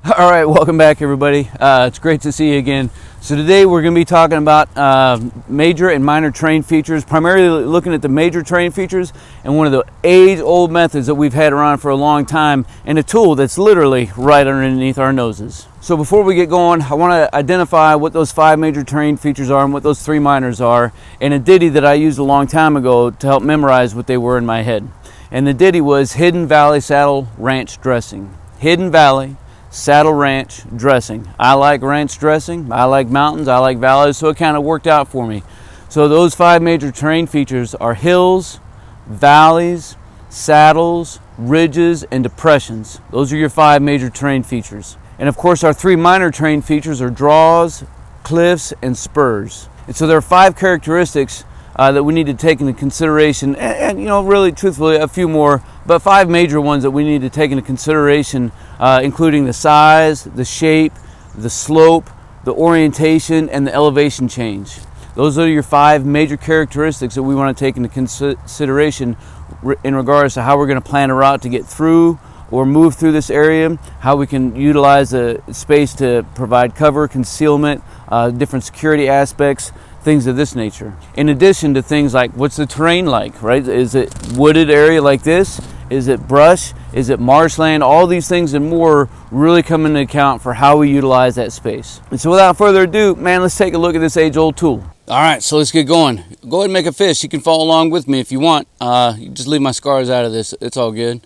All right, welcome back, everybody. It's great to see you again. So today we're going to be talking about major and minor terrain features, primarily looking at the major terrain features and one of the age-old methods that we've had around for a long time, and a tool that's literally right underneath our noses. So before we get going, I want to identify what those 5 major terrain features are and what those 3 minors are, and a ditty that I used a long time ago to help memorize what they were in my head. And the ditty was Hidden Valley Saddle Ranch Dressing. Hidden Valley Saddle Ranch Dressing. I like ranch dressing, I like mountains, I like valleys, so it kind of worked out for me. So those 5 major terrain features are hills, valleys, saddles, ridges, and depressions. Those are your 5 major terrain features. And of course our 3 minor terrain features are draws, cliffs, and spurs. And so there are 5 characteristics that we need to take into consideration, and really truthfully a few more, but 5 major ones that we need to take into consideration, including the size, the shape, the slope, the orientation, and the elevation change. Those are your 5 major characteristics that we want to take into consideration in regards to how we're going to plan a route to get through or move through this area, how we can utilize the space to provide cover, concealment, different security aspects, things of this nature. In addition to things like, what's the terrain like, right? Is it wooded area like this? Is it brush? Is it marshland? All these things and more really come into account for how we utilize that space. And so without further ado, man, let's take a look at this age-old tool. All right, so let's get going. Go ahead and make a fist. You can follow along with me if you want. You just leave my scars out of this. It's all good.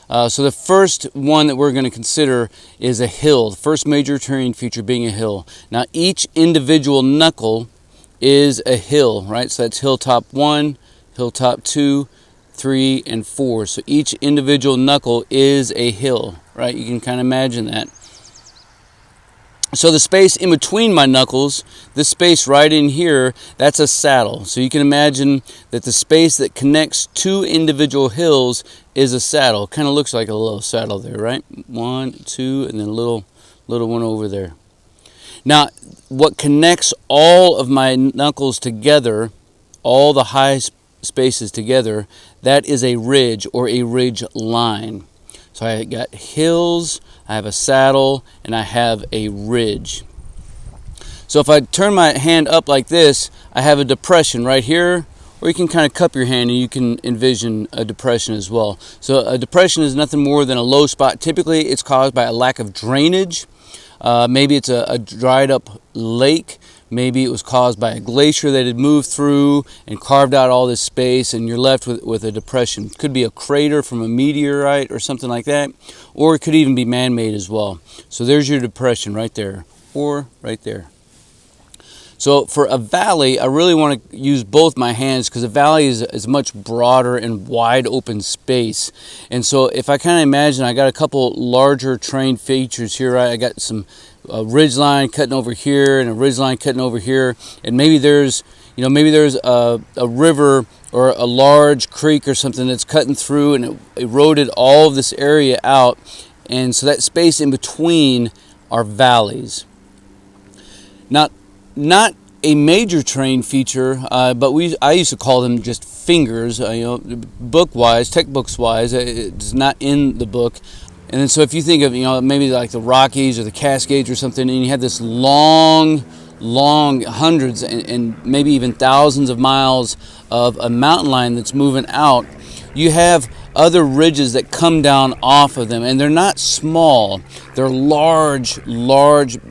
So the first one that we're going to consider is a hill. The first major terrain feature being a hill. Now each individual knuckle is a hill, right? So that's hilltop 1, hilltop 2, 3, and 4. So each individual knuckle is a hill, right? You can kind of imagine that. So the space in between my knuckles, this space right in here, that's a saddle. So you can imagine that the space that connects 2 individual hills is a saddle. Kind of looks like a little saddle there, right? 1, 2, and then a little one over there. Now, what connects all of my knuckles together, all the high spaces together, that is a ridge or a ridge line. So I got hills, I have a saddle, and I have a ridge. So if I turn my hand up like this, I have a depression right here, or you can kind of cup your hand and you can envision a depression as well. So a depression is nothing more than a low spot. Typically it's caused by a lack of drainage. Maybe it's a dried up lake. Maybe it was caused by a glacier that had moved through and carved out all this space, and you're left with a depression. It could be a crater from a meteorite or something like that, or it could even be man-made as well. So there's your depression right there, or right there. So for a valley, I really want to use both my hands because a valley is much broader and wide open space. And so if I kind of imagine, I got a couple larger terrain features here, right? I got some ridge line cutting over here and a ridge line cutting over here. And maybe there's a river or a large creek or something that's cutting through and it eroded all of this area out. And so that space in between are valleys. Not a major terrain feature, but I used to call them just fingers. Book-wise, textbooks-wise, it's not in the book. And then so if you think of maybe like the Rockies or the Cascades or something, and you have this long hundreds and maybe even thousands of miles of a mountain line that's moving out, you have other ridges that come down off of them, and they're not small. They're large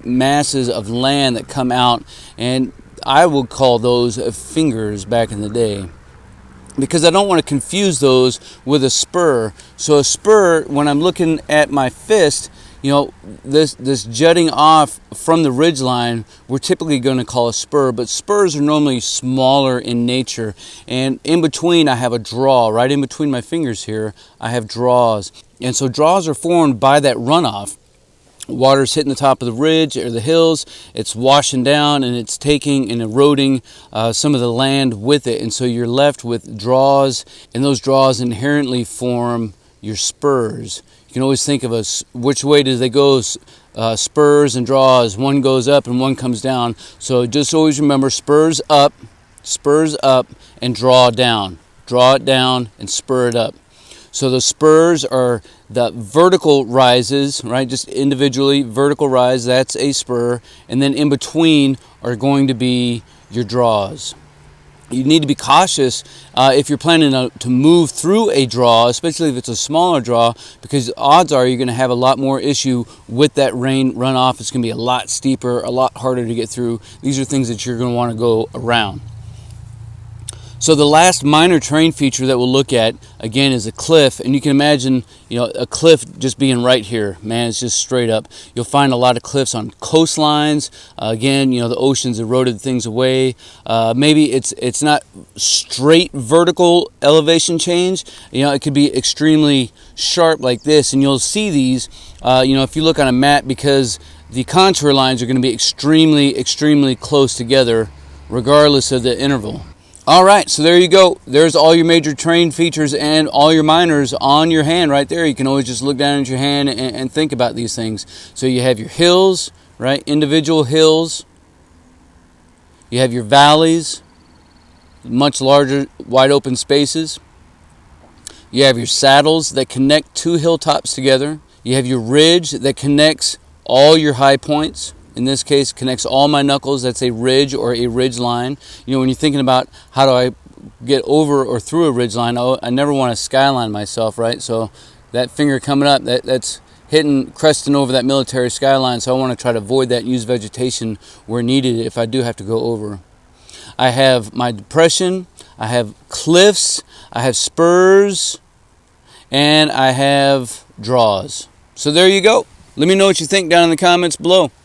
masses of land that come out, and I would call those fingers back in the day, because I don't want to confuse those with a spur. So a spur, when I'm looking at my fist, this jutting off from the ridge line, we're typically going to call a spur, but spurs are normally smaller in nature. And in between, I have a draw. Right in between my fingers here, I have draws. And so draws are formed by that runoff. Water's hitting the top of the ridge or the hills, it's washing down and it's taking and eroding some of the land with it. And so you're left with draws, and those draws inherently form your spurs. You can always think of which way do they go, spurs and draws. One goes up and one comes down. So just always remember spurs up, and draw down. Draw it down and spur it up. So the spurs are the vertical rises, right? Just individually vertical rise, that's a spur. And then in between are going to be your draws. You need to be cautious if you're planning to move through a draw, especially if it's a smaller draw, because odds are you're going to have a lot more issue with that rain runoff. It's going to be a lot steeper, a lot harder to get through. These are things that you're going to want to go around. So the last minor terrain feature that we'll look at, again, is a cliff. And you can imagine, a cliff just being right here. Man, it's just straight up. You'll find a lot of cliffs on coastlines. Again, the ocean's eroded things away. Maybe it's not straight vertical elevation change. It could be extremely sharp like this. And you'll see these, if you look on a map, because the contour lines are going to be extremely, extremely close together, regardless of the interval. All right, so there you go. There's all your major terrain features and all your minors on your hand right there. You can always just look down at your hand and think about these things. So you have your hills, right? Individual hills. You have your valleys, much larger, wide open spaces. You have your saddles that connect two hilltops together. You have your ridge that connects all your high points. In this case, connects all my knuckles. That's a ridge or a ridge line. When you're thinking about how do I get over or through a ridge line, I never want to skyline myself, right? So that finger coming up, that's cresting over that military skyline. So I want to try to avoid that and use vegetation where needed if I do have to go over. I have my depression. I have cliffs. I have spurs. And I have draws. So there you go. Let me know what you think down in the comments below.